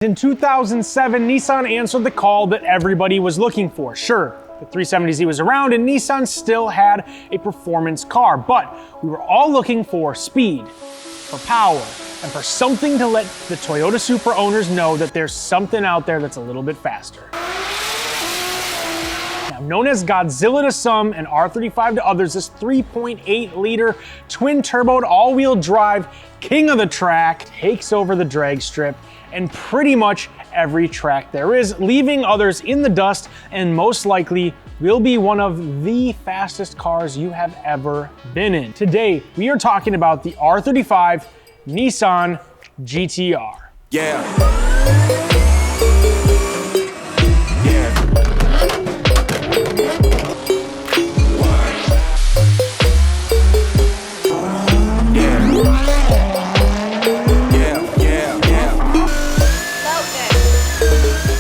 In 2007, Nissan answered the call that everybody was looking for. Sure, the 370Z was around and Nissan still had a performance car, but we were all looking for speed, for power, and for something to let the Toyota Supra owners know that there's something out there that's a little bit faster. Now, known as Godzilla to some and R35 to others, this 3.8-liter twin-turboed all-wheel drive king of the track takes over the drag strip and pretty much every track there is, leaving others in the dust, and most likely will be one of the fastest cars you have ever been in. Today, we are talking about the R35 Nissan GTR.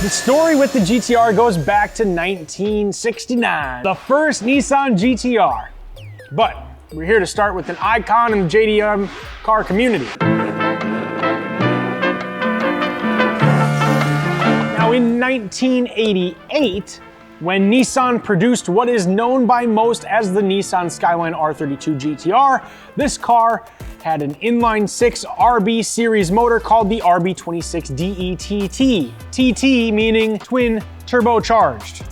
The story with the GTR goes back to 1969, the first Nissan GTR. But we're here to start with an icon in the JDM car community. Now in 1988, when Nissan produced what is known by most as the Nissan Skyline R32 GTR, this car had an inline-6 RB series motor called the RB26DETT. TT meaning twin turbocharged.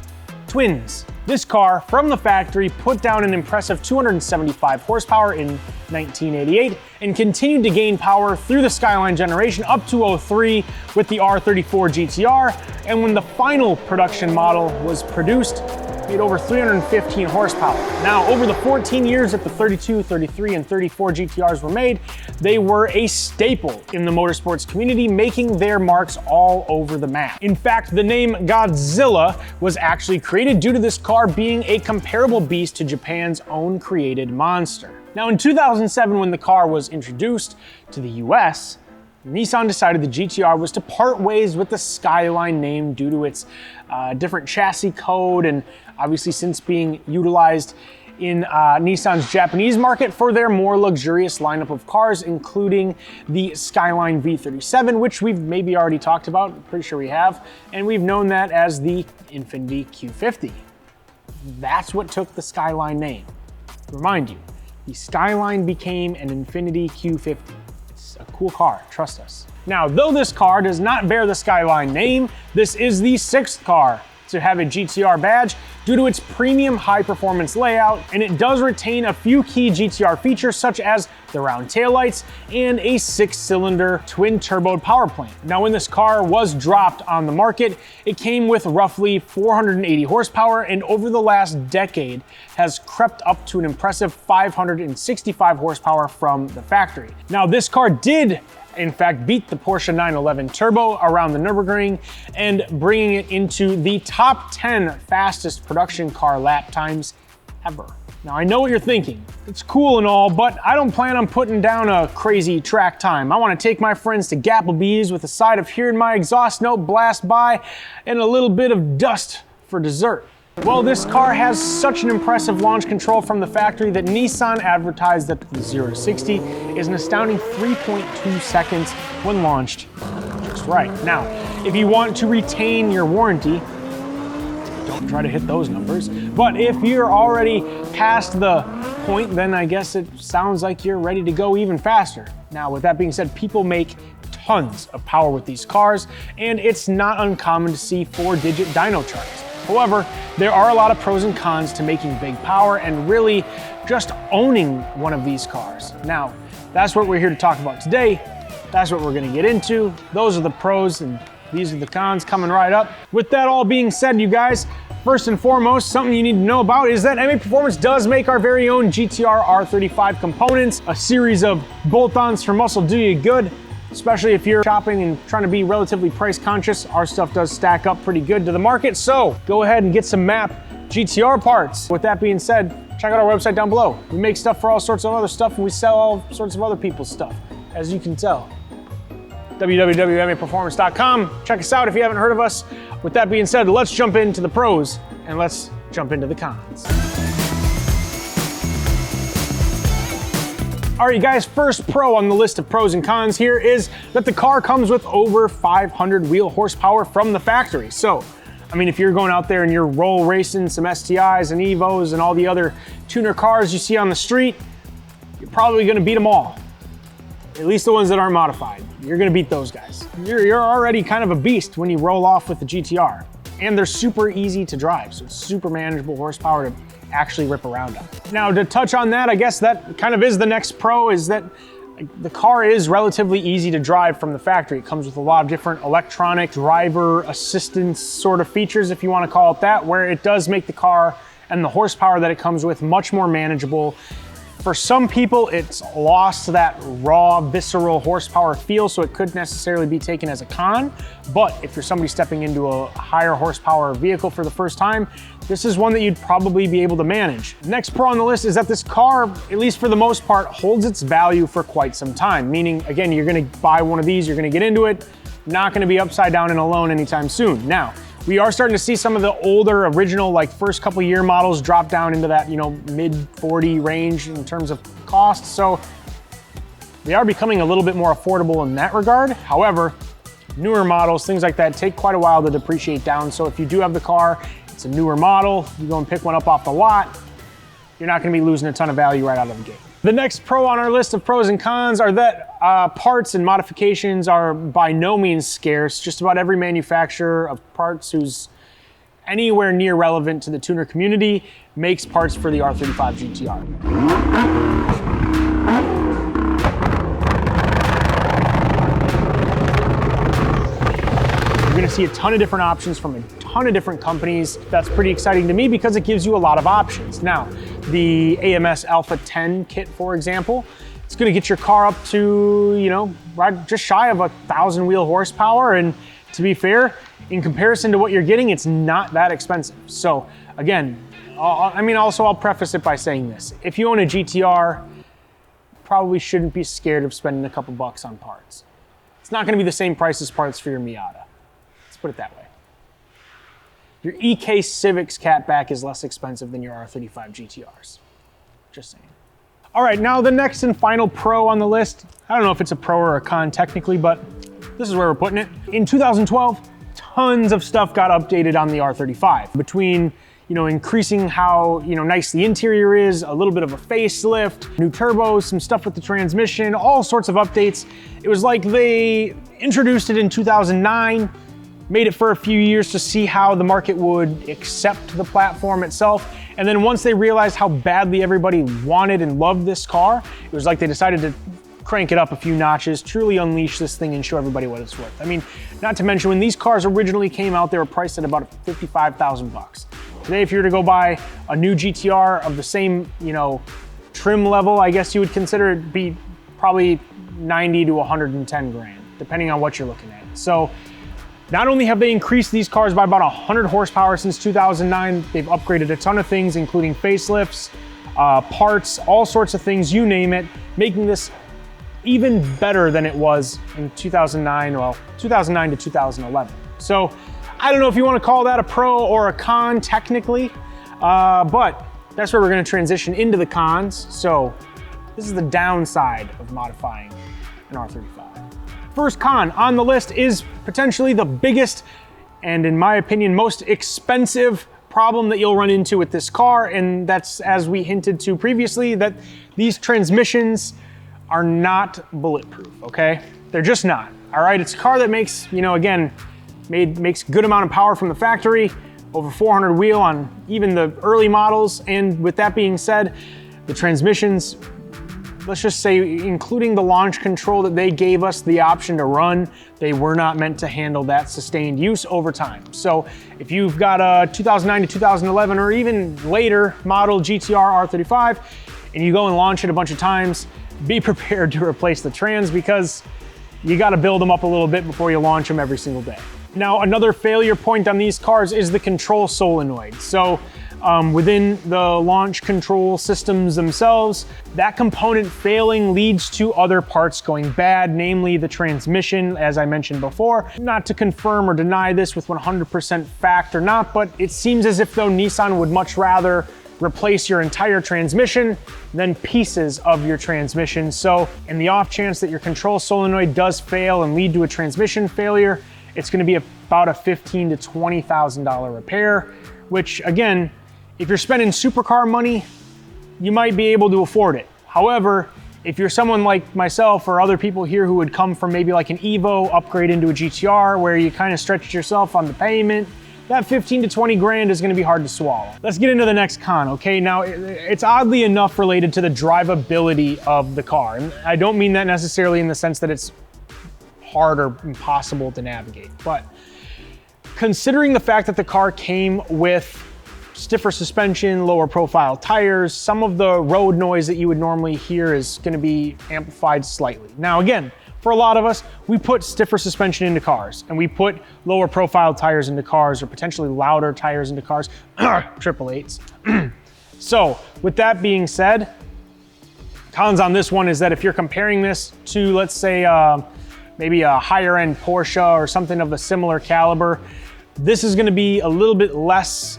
Twins. This car, from the factory, put down an impressive 275 horsepower in 1988 and continued to gain power through the Skyline generation up to 03 with the R34 GTR, and when the final production model was produced, made over 315 horsepower. Now, over the 14 years that the 32, 33, and 34 GTRs were made, they were a staple in the motorsports community, making their marks all over the map. In fact, the name Godzilla was actually created due to this car being a comparable beast to Japan's own created monster. Now, in 2007, when the car was introduced to the US, Nissan decided the GTR was to part ways with the Skyline name due to its different chassis code, and obviously since being utilized in Nissan's Japanese market for their more luxurious lineup of cars, including the Skyline V37, which we've maybe already talked about, I'm pretty sure we have, and we've known that as the Infiniti Q50. That's what took the Skyline name. Remind you, the Skyline became an Infiniti Q50. A cool car, trust us. Now, though this car does not bear the Skyline name, this is the 6th car to have a GTR badge due to its premium high-performance layout, and it does retain a few key GTR features such as the round taillights and a 6-cylinder twin-turboed power plant. Now, when this car was dropped on the market, it came with roughly 480 horsepower, and over the last decade has crept up to an impressive 565 horsepower from the factory. Now, this car did in fact beat the Porsche 911 Turbo around the Nürburgring and bringing it into the top 10 fastest production car lap times ever. Now, I know what you're thinking. It's cool and all, but I don't plan on putting down a crazy track time. I want to take my friends to Gapplebee's with a side of hearing my exhaust note blast by and a little bit of dust for dessert. Well, this car has such an impressive launch control from the factory that Nissan advertised that the 0 to 60 is an astounding 3.2 seconds when launched just right. Now, if you want to retain your warranty, don't try to hit those numbers. But if you're already past the point, then I guess it sounds like you're ready to go even faster. Now, with that being said, people make tons of power with these cars, and it's not uncommon to see 4-digit dyno charts. However, there are a lot of pros and cons to making big power and really just owning one of these cars. Now, that's what we're here to talk about today. That's what we're gonna get into. Those are the pros and these are the cons coming right up. With that all being said, you guys, first and foremost, something you need to know about is that MAPerformance does make our very own GTR R35 components, a series of bolt-ons for muscle do you good. Especially if you're shopping and trying to be relatively price conscious, our stuff does stack up pretty good to the market. So go ahead and get some MAP GTR parts. With that being said, check out our website down below. We make stuff for all sorts of other stuff and we sell all sorts of other people's stuff, as you can tell. www.maperformance.com. Check us out if you haven't heard of us. With that being said, let's jump into the pros and let's jump into the cons. All right, guys, first pro on the list of pros and cons here is that the car comes with over 500 wheel horsepower from the factory. So, I mean, if you're going out there and you're roll racing some STIs and Evos and all the other tuner cars you see on the street, you're probably gonna beat them all. At least the ones that aren't modified. You're gonna beat those guys. You're already kind of a beast when you roll off with the GTR. And they're super easy to drive, so it's super manageable horsepower to actually rip around on. Now, to touch on that, I guess that kind of is the next pro, is that the car is relatively easy to drive from the factory. It comes with a lot of different electronic driver assistance sort of features, if you want to call it that, where it does make the car and the horsepower that it comes with much more manageable. For some people, it's lost that raw, visceral horsepower feel, so it could necessarily be taken as a con. But if you're somebody stepping into a higher horsepower vehicle for the first time, this is one that you'd probably be able to manage. Next pro on the list is that this car, at least for the most part, holds its value for quite some time. Meaning, again, you're gonna buy one of these, you're gonna get into it, not gonna be upside down and alone anytime soon. Now, we are starting to see some of the older original, like first couple year models drop down into that, mid 40 range in terms of cost. So they are becoming a little bit more affordable in that regard. However, newer models, things like that, take quite a while to depreciate down. So if you do have the car, it's a newer model, you go and pick one up off the lot, you're not gonna be losing a ton of value right out of the gate. The next pro on our list of pros and cons are that parts and modifications are by no means scarce. Just about every manufacturer of parts who's anywhere near relevant to the tuner community makes parts for the R35 GTR. You're gonna see a ton of different options from a ton of different companies. That's pretty exciting to me because it gives you a lot of options. Now, the AMS Alpha 10 kit, for example, it's gonna get your car up to, right just shy of 1,000 wheel horsepower. And to be fair, in comparison to what you're getting, it's not that expensive. So again, I'll preface it by saying this. If you own a GTR, probably shouldn't be scared of spending a couple bucks on parts. It's not gonna be the same price as parts for your Miata. Let's put it that way. Your EK Civic's catback is less expensive than your R35 GTRs. Just saying. All right, now the next and final pro on the list, I don't know if it's a pro or a con technically, but this is where we're putting it. In 2012, tons of stuff got updated on the R35. Between, increasing how, nice the interior is, a little bit of a facelift, new turbos, some stuff with the transmission, all sorts of updates. It was like they introduced it in 2009, made it for a few years to see how the market would accept the platform itself. And then once they realized how badly everybody wanted and loved this car, it was like they decided to crank it up a few notches, truly unleash this thing and show everybody what it's worth. I mean, not to mention when these cars originally came out, they were priced at about 55,000 bucks. Today, if you were to go buy a new GTR of the same, trim level, I guess you would consider it be probably 90 to 110 grand, depending on what you're looking at. So not only have they increased these cars by about 100 horsepower since 2009, they've upgraded a ton of things, including facelifts, parts, all sorts of things, you name it, making this even better than it was in 2009 to 2011. So I don't know if you want to call that a pro or a con technically, but that's where we're going to transition into the cons. So this is the downside of modifying an R35. First con on the list is potentially the biggest and, in my opinion, most expensive problem that you'll run into with this car, and that's, as we hinted to previously, that these transmissions are not bulletproof, okay? They're just not, all right? It's a car that makes, makes good amount of power from the factory, over 400 wheel on even the early models, and with that being said, the transmissions, let's just say, including the launch control that they gave us the option to run, they were not meant to handle that sustained use over time. So if you've got a 2009 to 2011 or even later model GTR R35 and you go and launch it a bunch of times, be prepared to replace the trans because you got to build them up a little bit before you launch them every single day. Now, another failure point on these cars is the control solenoid. So within the launch control systems themselves, that component failing leads to other parts going bad, namely the transmission, as I mentioned before. Not to confirm or deny this with 100% fact or not, but it seems as if though Nissan would much rather replace your entire transmission, then pieces of your transmission. So in the off chance that your control solenoid does fail and lead to a transmission failure, it's gonna be about a $15,000 to $20,000 repair, which again, if you're spending supercar money, you might be able to afford it. However, if you're someone like myself or other people here who would come from maybe like an Evo, upgrade into a GTR where you kind of stretch yourself on the payment, that 15 to 20 grand is gonna be hard to swallow. Let's get into the next con, okay? Now, it's oddly enough related to the drivability of the car. And I don't mean that necessarily in the sense that it's hard or impossible to navigate, but considering the fact that the car came with stiffer suspension, lower profile tires, some of the road noise that you would normally hear is gonna be amplified slightly. Now again, for a lot of us, we put stiffer suspension into cars and we put lower profile tires into cars or potentially louder tires into cars, triple eights. So with that being said, cons on this one is that if you're comparing this to, let's say, maybe a higher end Porsche or something of a similar caliber, this is gonna be a little bit less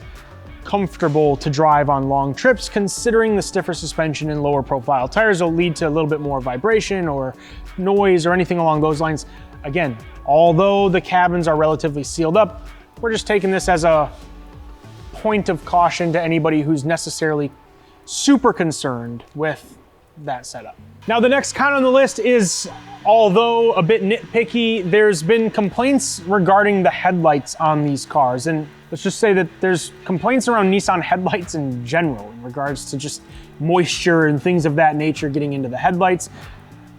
comfortable to drive on long trips, considering the stiffer suspension and lower profile tires will lead to a little bit more vibration or noise or anything along those lines. Again, although the cabins are relatively sealed up, we're just taking this as a point of caution to anybody who's necessarily super concerned with that setup. Now, the next con on the list is, although a bit nitpicky, there's been complaints regarding the headlights on these cars. And let's just say that there's complaints around Nissan headlights in general in regards to just moisture and things of that nature getting into the headlights.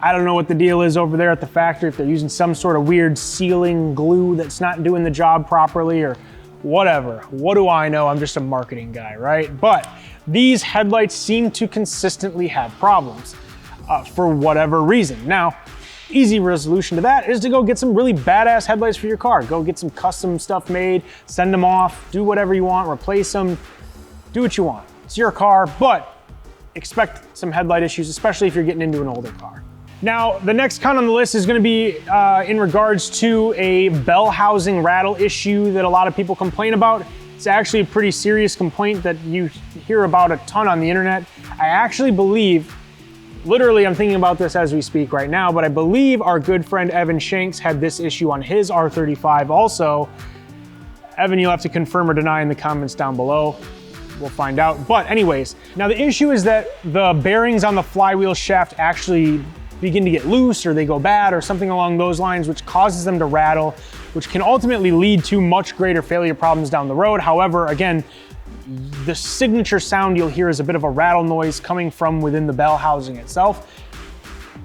I don't know what the deal is over there at the factory, if they're using some sort of weird sealing glue that's not doing the job properly or whatever. What do I know? I'm just a marketing guy, right? But these headlights seem to consistently have problems for whatever reason. Now, easy resolution to that is to go get some really badass headlights for your car. Go get some custom stuff made, send them off, do whatever you want, replace them, do what you want. It's your car, but expect some headlight issues, especially if you're getting into an older car. Now, the next con on the list is gonna be in regards to a bell housing rattle issue that a lot of people complain about. It's actually a pretty serious complaint that you hear about a ton on the internet. I actually believe, literally I'm thinking about this as we speak right now, but I believe our good friend Evan Shanks had this issue on his R35 also. Evan, you'll have to confirm or deny in the comments down below. We'll find out. But anyways, now the issue is that the bearings on the flywheel shaft actually begin to get loose or they go bad or something along those lines, which causes them to rattle, which can ultimately lead to much greater failure problems down the road. However, again, the signature sound you'll hear is a bit of a rattle noise coming from within the bell housing itself.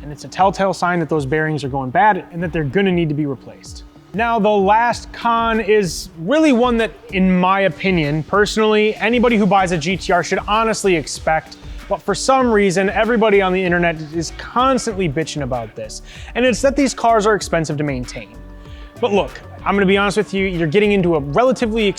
And it's a telltale sign that those bearings are going bad and that they're gonna need to be replaced. Now, the last con is really one that, in my opinion, personally, anybody who buys a GTR should honestly expect. But for some reason, everybody on the internet is constantly bitching about this. And it's that these cars are expensive to maintain. But look, I'm gonna be honest with you, you're getting into a relatively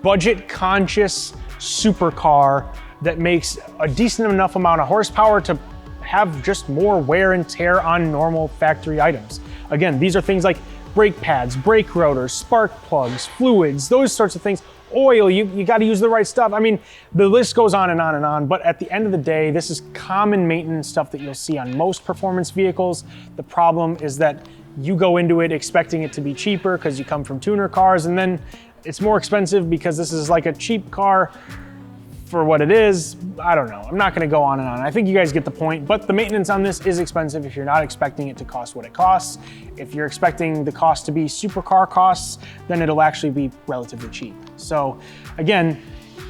budget-conscious supercar that makes a decent enough amount of horsepower to have just more wear and tear on normal factory items. Again, these are things like brake pads, brake rotors, spark plugs, fluids, those sorts of things. Oil, you gotta use the right stuff. I mean, the list goes on and on and on, but at the end of the day, this is common maintenance stuff that you'll see on most performance vehicles. The problem is that you go into it expecting it to be cheaper because you come from tuner cars, and then it's more expensive because this is like a cheap car for what it is. I don't know, I'm not gonna go on and on. I think you guys get the point, but the maintenance on this is expensive if you're not expecting it to cost what it costs. If you're expecting the cost to be supercar costs, then it'll actually be relatively cheap. So again,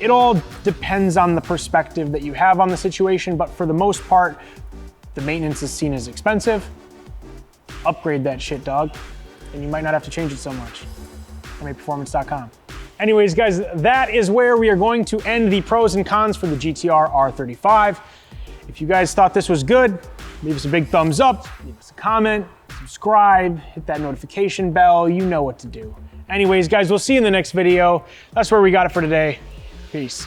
it all depends on the perspective that you have on the situation, but for the most part, the maintenance is seen as expensive. Upgrade that shit, dog, and you might not have to change it so much. MAPerformance.com. Anyways, guys, that is where we are going to end the pros and cons for the GTR R35. If you guys thought this was good, leave us a big thumbs up, leave us a comment, subscribe, hit that notification bell, you know what to do. Anyways, guys, we'll see you in the next video. That's where we got it for today. Peace.